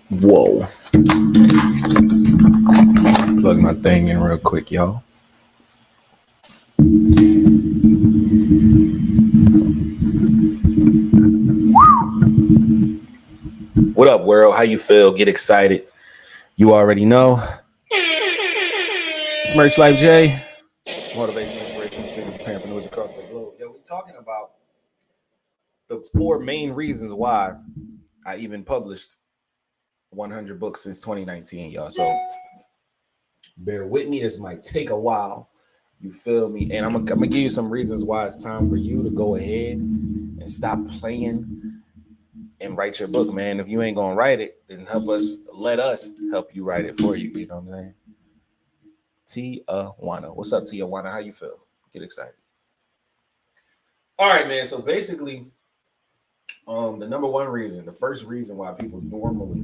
Whoa. Plug my thing in real quick, y'all. What up, world? How you feel? Get excited. You already know. It's Merch Life J. Motivation, inspiration, speakers, parapreneurs across the globe. Yo, we're talking about the 4 main reasons why I even published 100 books since 2019, y'all. So bear with me. This might take a while. You feel me? And I'm gonna give you some reasons why it's time for you to go ahead and stop playing and write your book, man. If you ain't gonna write it, then let us help you write it for you. You know what I'm saying? Tijuana. What's up, Tijuana? How you feel? Get excited. All right, man. So basically, the number one reason, the first reason why people normally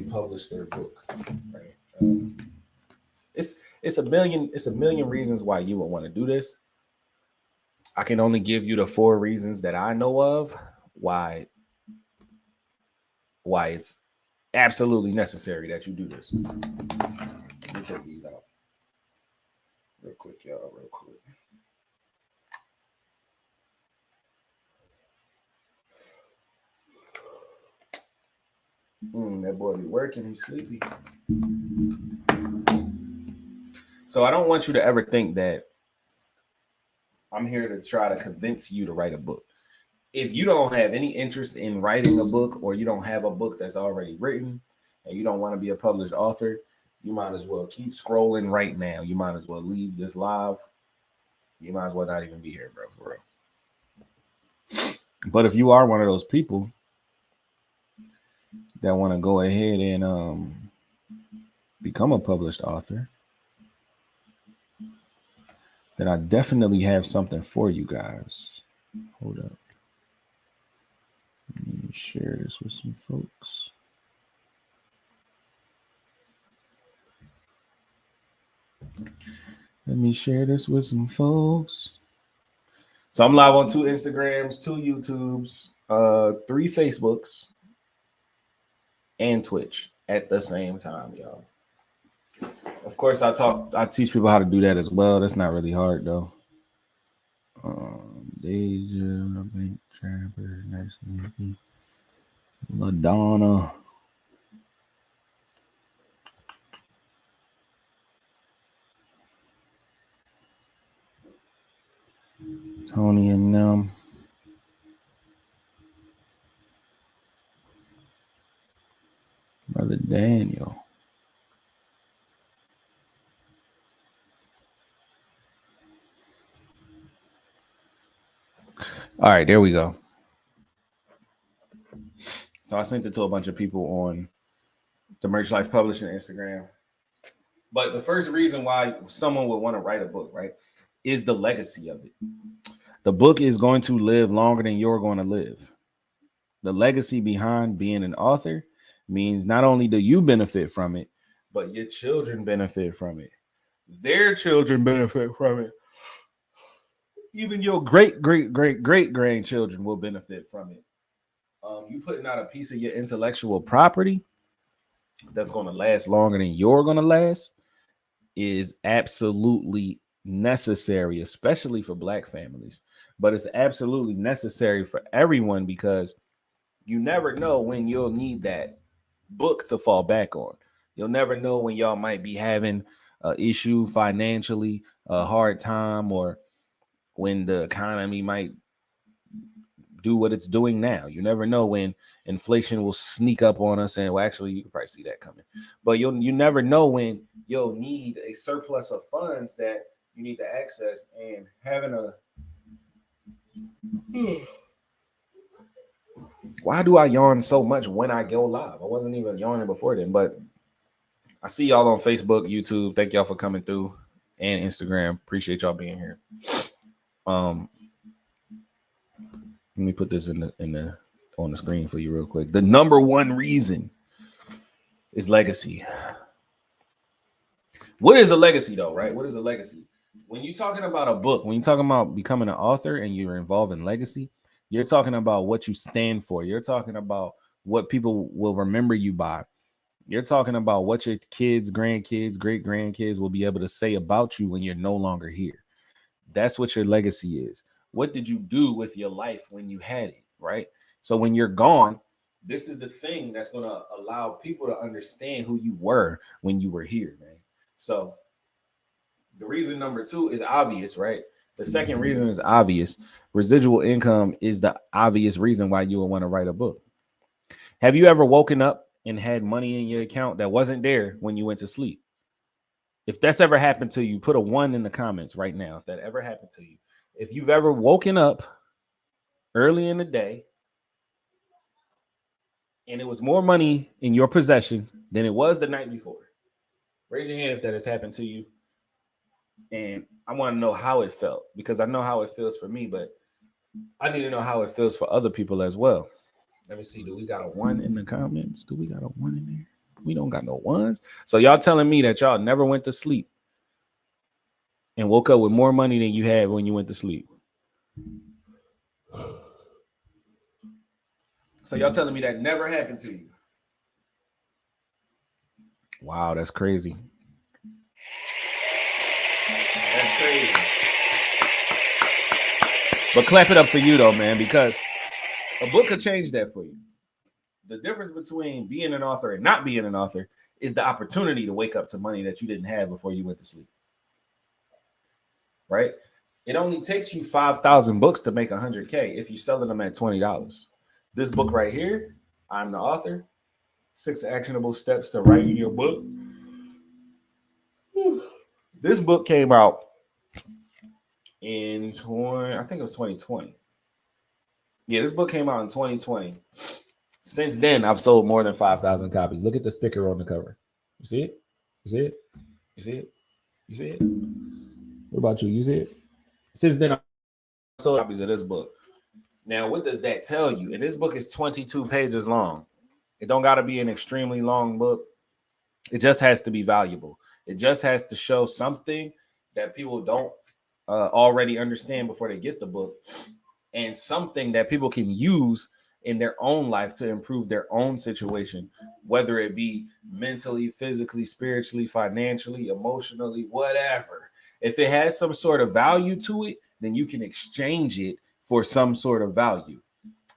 publish their book, right? It's a million reasons why you would want to do this. I can only give you the 4 reasons that I know of why it's absolutely necessary that you do this. Let me take these out real quick, y'all. Real quick. That boy be working. He's sleepy. So I don't want you to ever think that I'm here to try to convince you to write a book. If you don't have any interest in writing a book, or you don't have a book that's already written and you don't want to be a published author, you might as well keep scrolling right now. You might as well leave this live. You might as well not even be here, bro, for real. But if you are one of those people that want to go ahead and become a published author, then I definitely have something for you guys. Hold up. Let me share this with some folks. Let me share this with some folks. So I'm live on 2 Instagrams, 2 YouTubes, 3 Facebooks, and Twitch at the same time, y'all. Of course, I teach people how to do that as well. That's not really hard though. Deja, Bank Trapper, nice looking. LaDonna. Tony and them. Brother Daniel. All right, there we go. So I sent it to a bunch of people on the Merch Life Publishing Instagram. But the first reason why someone would want to write a book, right, is the legacy of it. The book is going to live longer than you're going to live. The legacy behind being an author means not only do you benefit from it, but your children benefit from it. Their children benefit from it. Even your great grandchildren will benefit from it. You putting out a piece of your intellectual property that's going to last longer than you're going to last is absolutely necessary, especially for Black families. But it's absolutely necessary for everyone, because you never know when you'll need that book to fall back on. You'll never know when y'all might be having an issue financially, a hard time, or when the economy might do what it's doing now. You never know when inflation will sneak up on us, and well, actually, you can probably see that coming. But you never know when you'll need a surplus of funds that you need to access, and having a why do I yawn so much when I go live? I wasn't even yawning before then, but I see y'all on Facebook, YouTube. Thank y'all for coming through, and Instagram. Appreciate y'all being here. Let me put this on the screen for you real quick. The number one reason is legacy. What is a legacy though, right? What is a legacy? When you're talking about a book, when you're talking about becoming an author and you're involved in legacy, You're talking about what you stand for. You're talking about what people will remember you by. You're talking about what your kids, grandkids, great grandkids will be able to say about you when you're no longer here. That's what your legacy is. What did you do with your life when you had it, right? So when you're gone, this is the thing that's going to allow people to understand who you were when you were here, man. So the reason number two is obvious, right? The second reason is obvious. Residual income is the obvious reason why you would want to write a book. Have you ever woken up and had money in your account that wasn't there when you went to sleep? If that's ever happened to you, put a 1 in the comments right now. If that ever happened to you, if you've ever woken up early in the day and it was more money in your possession than it was the night before, raise your hand if that has happened to you. And I want to know how it felt, because I know how it feels for me, but I need to know how it feels for other people as well. Let me see. Do we got a 1 in the comments? Do we got a 1 in there? We don't got no 1s. So y'all telling me that y'all never went to sleep and woke up with more money than you had when you went to sleep. So y'all telling me that never happened to you. Wow, that's crazy. That's crazy. But clap it up for you though, man, because a book could change that for you. The difference between being an author and not being an author is the opportunity to wake up to money that you didn't have before you went to sleep. Right? It only takes you 5,000 books to make 100K if you're selling them at $20. This book right here, I'm the author. 6 actionable steps to writing your book. This book came out in I think it was 2020. Yeah, this book came out in 2020. Since then, I've sold more than 5,000 copies. Look at the sticker on the cover. You see it? You see it? You see it? You see it? What about you? You see it? Since then, I sold copies of this book. Now, what does that tell you? And this book is 22 pages long. It don't got to be an extremely long book. It just has to be valuable. It just has to show something that people don't already understand before they get the book, and something that people can use in their own life to improve their own situation, whether it be mentally, physically, spiritually, financially, emotionally, whatever. If it has some sort of value to it, then you can exchange it for some sort of value.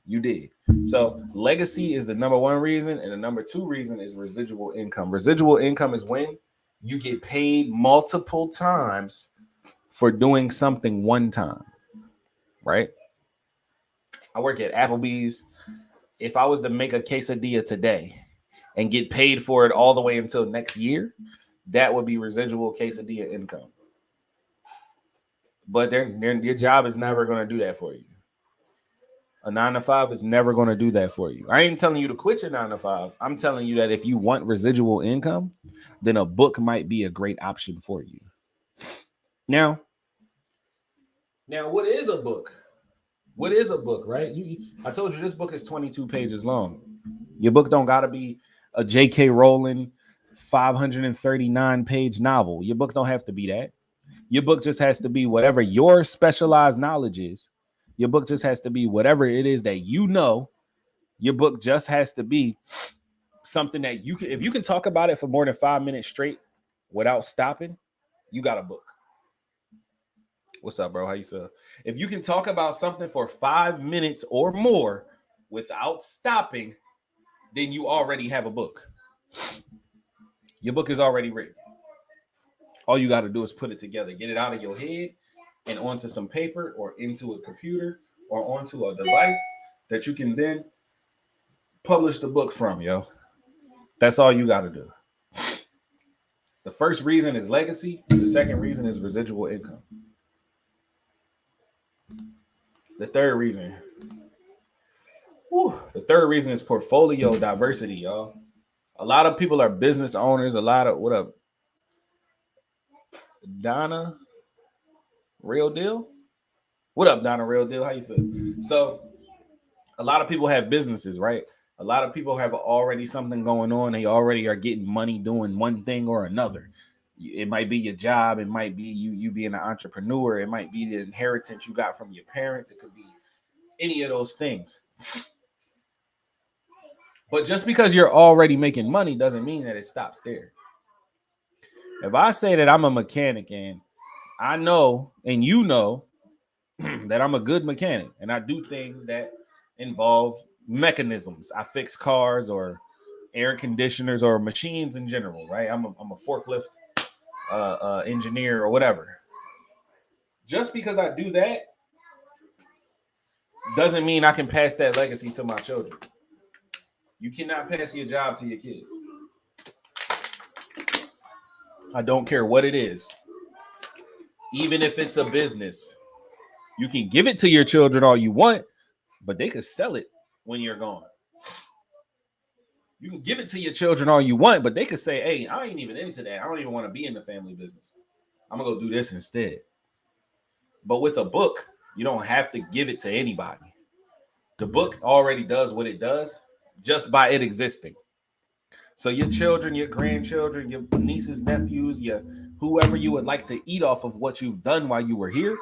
You did. So legacy is the number one reason, and the number two reason is residual income. Residual income is when you get paid multiple times for doing something one time, right? I work at Applebee's. If I was to make a quesadilla today and get paid for it all the way until next year, that would be residual quesadilla income. But your job is never going to do that for you. A 9-to-5 is never going to do that for you. I ain't telling you to quit your 9-to-5. I'm telling you that if you want residual income, then a book might be a great option for you. Now, what is a book? What is a book, right? I told you this book is 22 pages long. Your book don't got to be a J.K. Rowling 539-page novel. Your book don't have to be that. Your book just has to be whatever your specialized knowledge is. Your book just has to be whatever it is that you know. Your book just has to be something that you can, if you can talk about it for more than 5 minutes straight without stopping, you got a book. What's up, bro? How you feel? If you can talk about something for 5 minutes or more without stopping, then you already have a book. Your book is already written. All you got to do is put it together, get it out of your head and onto some paper or into a computer or onto a device that you can then publish the book from, yo. That's all you got to do. The first reason is legacy. The second reason is residual income. The third reason is portfolio diversity, y'all. A lot of people are business owners. What up? Donna Real Deal? What up, Donna Real Deal? How you feel? So a lot of people have businesses, right? A lot of people have already something going on. They already are getting money doing one thing or another. It might be your job. It might be you being an entrepreneur. It might be the inheritance you got from your parents. It could be any of those things. But just because you're already making money doesn't mean that it stops there. If I say that I'm a mechanic and I know and you know that I'm a good mechanic and I do things that involve mechanisms, I fix cars or air conditioners or machines in general, right? I'm a forklift engineer or whatever. Just because I do that doesn't mean I can pass that legacy to my children. You cannot pass your job to your kids. I don't care what it is. Even if it's a business, you can give it to your children all you want, but they could sell it when you're gone. You can give it to your children all you want, but they could say, hey, I ain't even into that. I don't even want to be in the family business. I'm going to go do this instead. But with a book, you don't have to give it to anybody. The book already does what it does just by it existing. So your children, your grandchildren, your nieces, nephews, your whoever you would like to eat off of what you've done while you were here,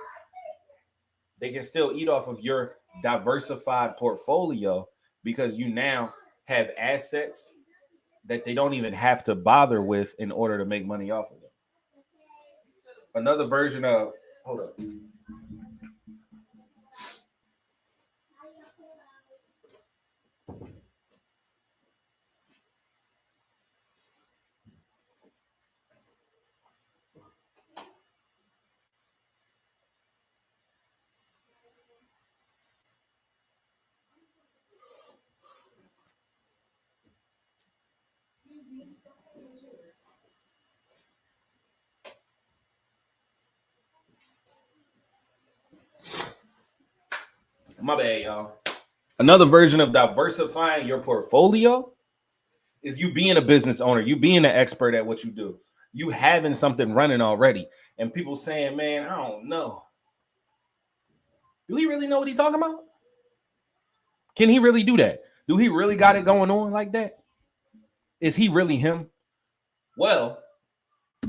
they can still eat off of your diversified portfolio because you now have assets that they don't even have to bother with in order to make money off of them. Another version of, hold up. My bad, y'all. Another version of diversifying your portfolio is you being a business owner, you being an expert at what you do, you having something running already, and people saying, man, I don't know. Do he really know what he's talking about? Can he really do that? Do he really got it going on like that? Is he really him? Well,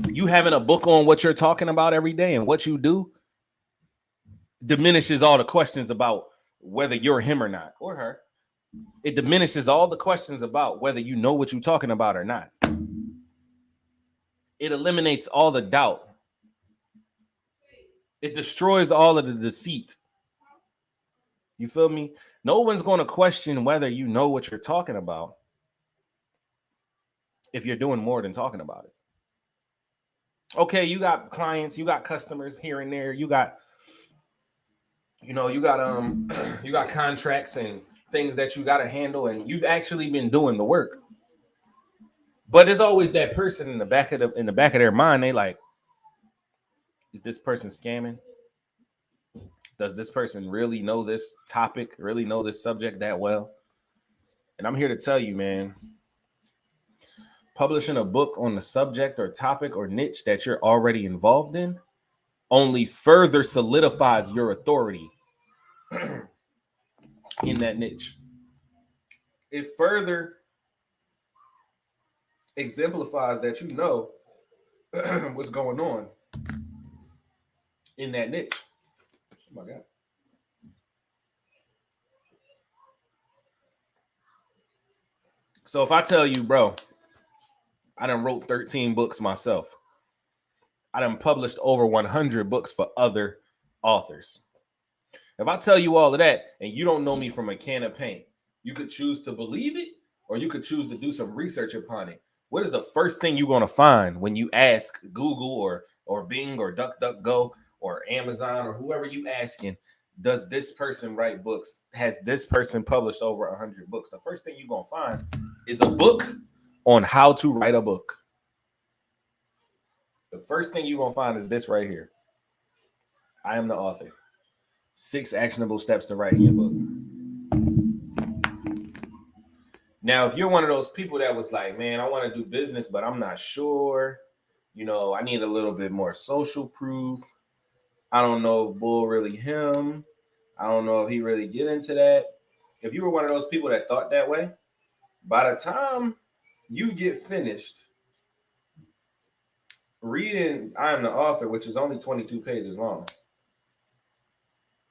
you having a book on what you're talking about every day and what you do diminishes all the questions about whether you're him or not, or her. It diminishes all the questions about whether you know what you're talking about or not. It eliminates all the doubt. It destroys all of the deceit. You feel me? No one's going to question whether you know what you're talking about if you're doing more than talking about it. Okay, you got clients, you got customers here and there, you got you got contracts and things that you got to handle, and you've actually been doing the work. But there's always that person in the back of their mind. They like, is this person scamming? Does this person really know this topic, really know this subject that well? And I'm here to tell you, man, publishing a book on the subject or topic or niche that you're already involved in only further solidifies your authority in that niche. It further exemplifies that you know what's going on in that niche. Oh my God. So if I tell you, bro, I done wrote 13 books myself. I done published over 100 books for other authors. If I tell you all of that and you don't know me from a can of paint, you could choose to believe it or you could choose to do some research upon it. What is the first thing you're going to find when you ask Google or Bing or DuckDuckGo or Amazon or whoever you asking, does this person write books? Has this person published over 100 books? The first thing you're going to find is a book on how to write a book. The first thing you're going to find is this right here. I am the author. 6 actionable steps to writing your book. Now, if you're one of those people that was like, man, I want to do business, but I'm not sure. You know, I need a little bit more social proof. I don't know if Bull really him. I don't know if he really get into that. If you were one of those people that thought that way, by the time you get finished reading I Am the Author, which is only 22 pages long,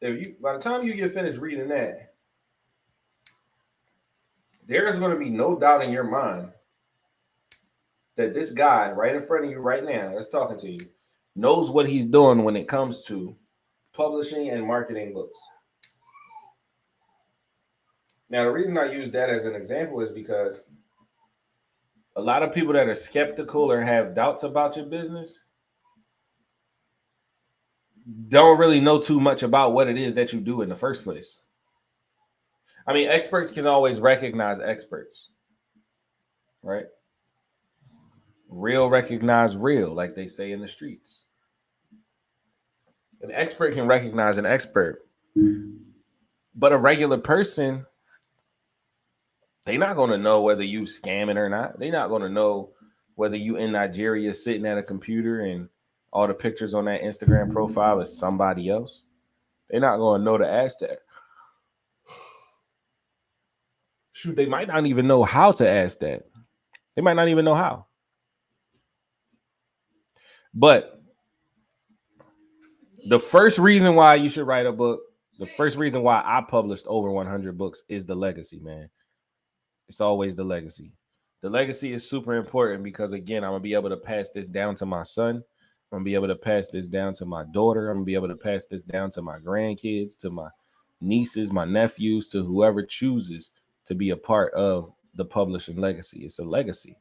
By the time you get finished reading that, there's going to be no doubt in your mind that this guy right in front of you right now that's talking to you knows what he's doing when it comes to publishing and marketing books. Now, the reason I use that as an example is because a lot of people that are skeptical or have doubts about your business don't really know too much about what it is that you do in the first place. I mean, experts can always recognize experts, right? Real recognize real, like they say in the streets. An expert can recognize an expert, but a regular person, they're not going to know whether you scamming or not. They're not going to know whether you in Nigeria sitting at a computer and all the pictures on that Instagram profile is somebody else. They're not going to know to ask that. Shoot, they might not even know how to ask that. They might not even know how. But the first reason why you should write a book, the first reason why I published over 100 books is the legacy, man. It's always the legacy. The legacy is super important because, again, I'm going to be able to pass this down to my son. I'm going to be able to pass this down to my daughter. I'm going to be able to pass this down to my grandkids, to my nieces, my nephews, to whoever chooses to be a part of the publishing legacy. It's a legacy.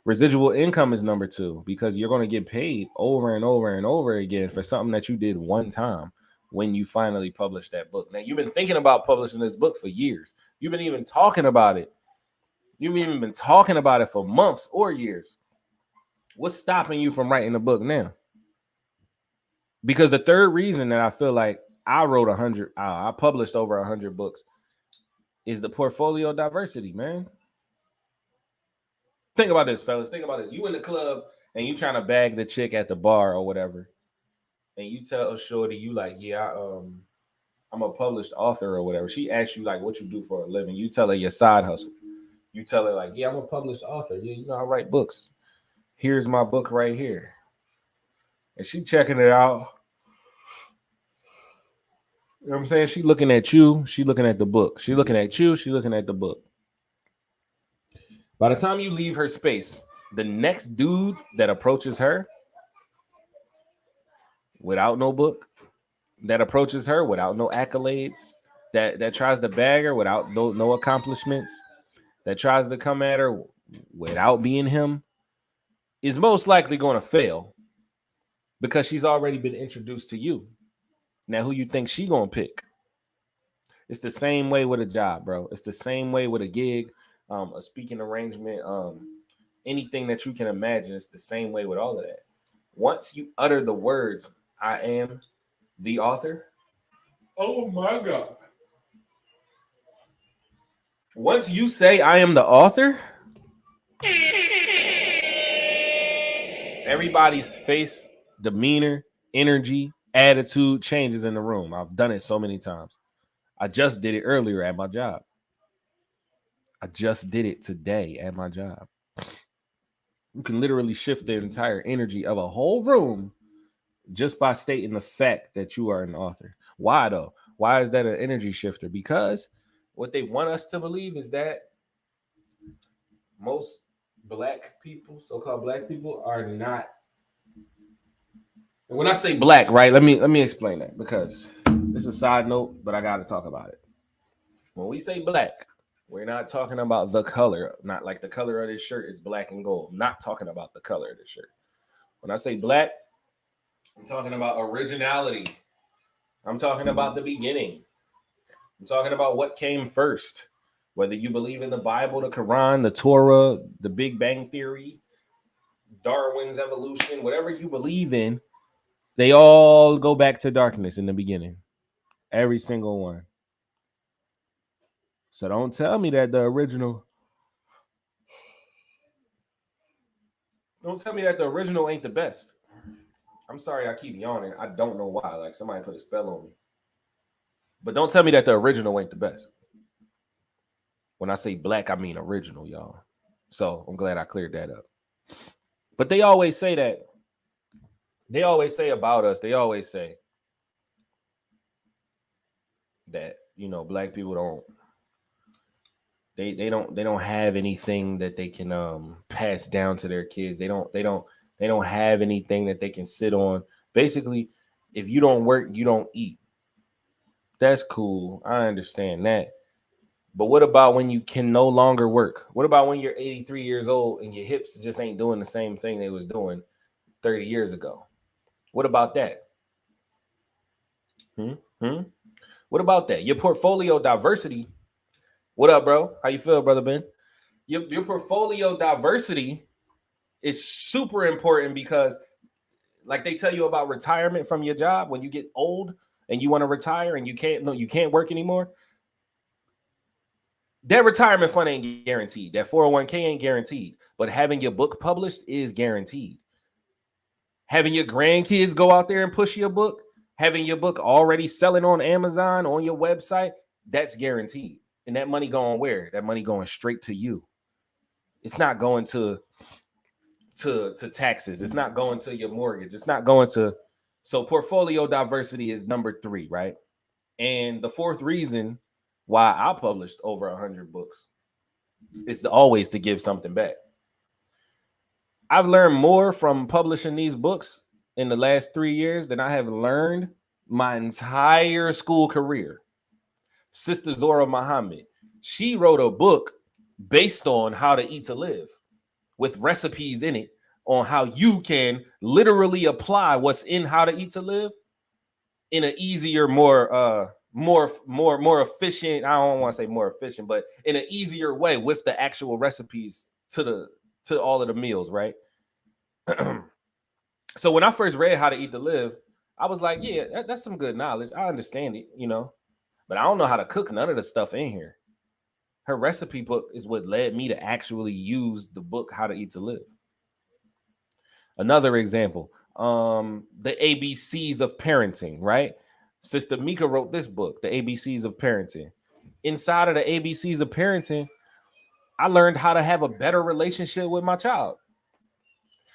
Residual income is number 2 because you're going to get paid over and over and over again for something that you did one time when you finally publish that book. Now, you've been thinking about publishing this book for years. You've been even talking about it. You've even been talking about it for months or years. What's stopping you from writing a book now? Because the third reason that I feel like I published over 100 books is the portfolio diversity, man. Think about this, fellas. Think about this. You in the club and you trying to bag the chick at the bar or whatever, and you tell shorty you like, yeah, I'm a published author or whatever. She asks you like, what you do for a living. You tell her your side hustle. You tell her like, yeah, I'm a published author. Yeah, you know, I write books. Here's my book right here. And she checking it out. You know what I'm saying? She looking at you. She looking at the book. She looking at you. She looking at the book. By the time you leave her space, the next dude that approaches her without no book, that approaches her without no accolades, that tries to bag her without no accomplishments, that tries to come at her without being him, is most likely going to fail because she's already been introduced to you. Now, who you think she going to pick? It's the same way with a job, bro. It's the same way with a gig, a speaking arrangement, anything that you can imagine. It's the same way with all of that. Once you utter the words, I am the author. Oh my God. Once you say I am the author, everybody's face, demeanor, energy, attitude changes in the room. I've done it so many times. I just did it earlier at my job. I just did it today at my job. You can literally shift the entire energy of a whole room just by stating the fact that you are an author. Why though? Why is that an energy shifter? Because what they want us to believe is that most black people, so-called black people, are not. And when I say black, right? Let me explain that because this is a side note, but I got to talk about it. When we say black, we're not talking about the color, not like the color of this shirt is black and gold. I'm not talking about the color of the shirt. When I say black, I'm talking about originality. I'm talking about the beginning. I'm talking about what came first. Whether you believe in the Bible, the Quran, the Torah, the Big Bang Theory, Darwin's evolution, whatever you believe in, they all go back to darkness in the beginning. Every single one. So don't tell me that the original. Don't tell me that the original ain't the best. I'm sorry I keep yawning. I don't know why. Like somebody put a spell on me. But don't tell me that the original ain't the best. When I say black, I mean original, y'all. So I'm glad I cleared that up. But they always say that. They always say about us. They always say that, you know, black people don't they don't have anything that they can pass down to their kids. They don't have anything that they can sit on. Basically, if you don't work, you don't eat. That's cool. I understand that. But what about when you can no longer work? What about when you're 83 years old and your hips just ain't doing the same thing they was doing 30 years ago? What about that? What about that? Your portfolio diversity. What up, bro? How you feel, brother Ben? Your portfolio diversity is super important because, like they tell you about retirement from your job when you get old and you want to retire and you can't work anymore. That retirement fund ain't guaranteed. That 401k ain't guaranteed. But having your book published is guaranteed. Having your grandkids go out there and push your book, having your book already selling on Amazon, on your website, that's guaranteed. And that money going where? That money going straight to you. It's not going to taxes. It's not going to your mortgage. It's not going to. So portfolio diversity is number 3, right? And the fourth reason why I published over 100 books is always to give something back. I've learned more from publishing these books in the last 3 years than I have learned my entire school career. Sister Zora Muhammad, she wrote a book based on how to eat to live with recipes in it on how you can literally apply what's in How to Eat to Live in an easier, more efficient. I don't want to say more efficient, but in an easier way with the actual recipes to all of the meals, right? So when I first read How to Eat to Live, I was like, yeah, that's some good knowledge. I understand it, you know, but I don't know how to cook none of the stuff in here. Her recipe book is what led me to actually use the book How to Eat to Live. Another example, the ABCs of parenting, right? Sister Mika wrote this book, The ABCs of Parenting. Inside of the ABCs of parenting, I learned how to have a better relationship with my child.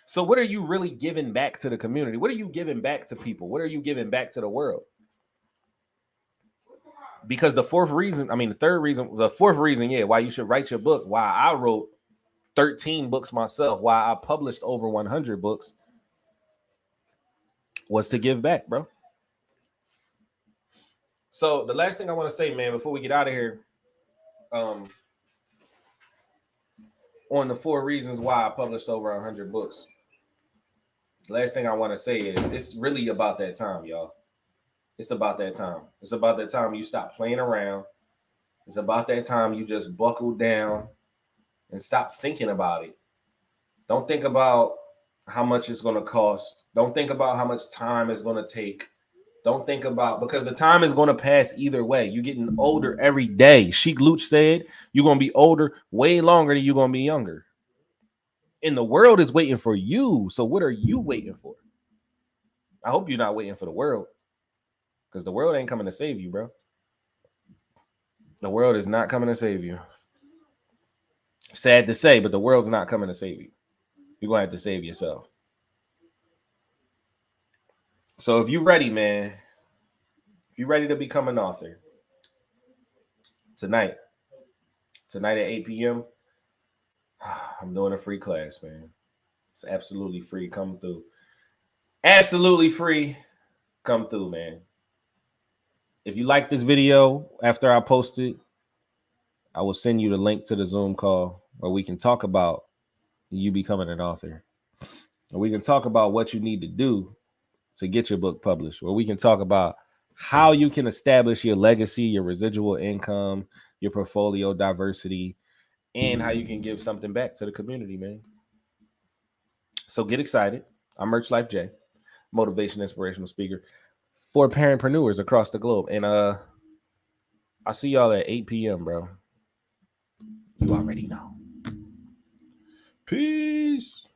So what are you really giving back to the community? What are you giving back to people? What are you giving back to the world? Because the fourth reason, why you should write your book, why I wrote 13 books myself, why I published over 100 books, was to give back, bro. So the last thing I want to say, man, before we get out of here, on the 4 reasons why I published over 100 books. The last thing I want to say is it's really about that time, y'all. It's about that time. It's about that time you stop playing around. It's about that time you just buckle down and stop thinking about it. Don't think about how much it's going to cost. Don't think about how much time it's going to take. Don't think about, because the time is going to pass either way. You're getting older every day. Sheik Luch said you're going to be older way longer than you're going to be younger. And the world is waiting for you. So what are you waiting for? I hope you're not waiting for the world, because the world ain't coming to save you, bro. The world is not coming to save you. Sad to say, but the world's not coming to save you. You're going to have to save yourself. So if you're ready, man, if you're ready to become an author, tonight at 8 p.m., I'm doing a free class, man. It's absolutely free. Come through. Absolutely free. Come through, man. If you like this video after I post it, I will send you the link to the Zoom call where we can talk about you becoming an author. Or we can talk about what you need to do to get your book published. Where we can talk about how you can establish your legacy, your residual income, your portfolio diversity, and how you can give something back to the community, man. So get excited. I'm Merch Life J, motivation, inspirational speaker for parentpreneurs across the globe. And I'll see y'all at 8 p.m., bro. You already know. Peace.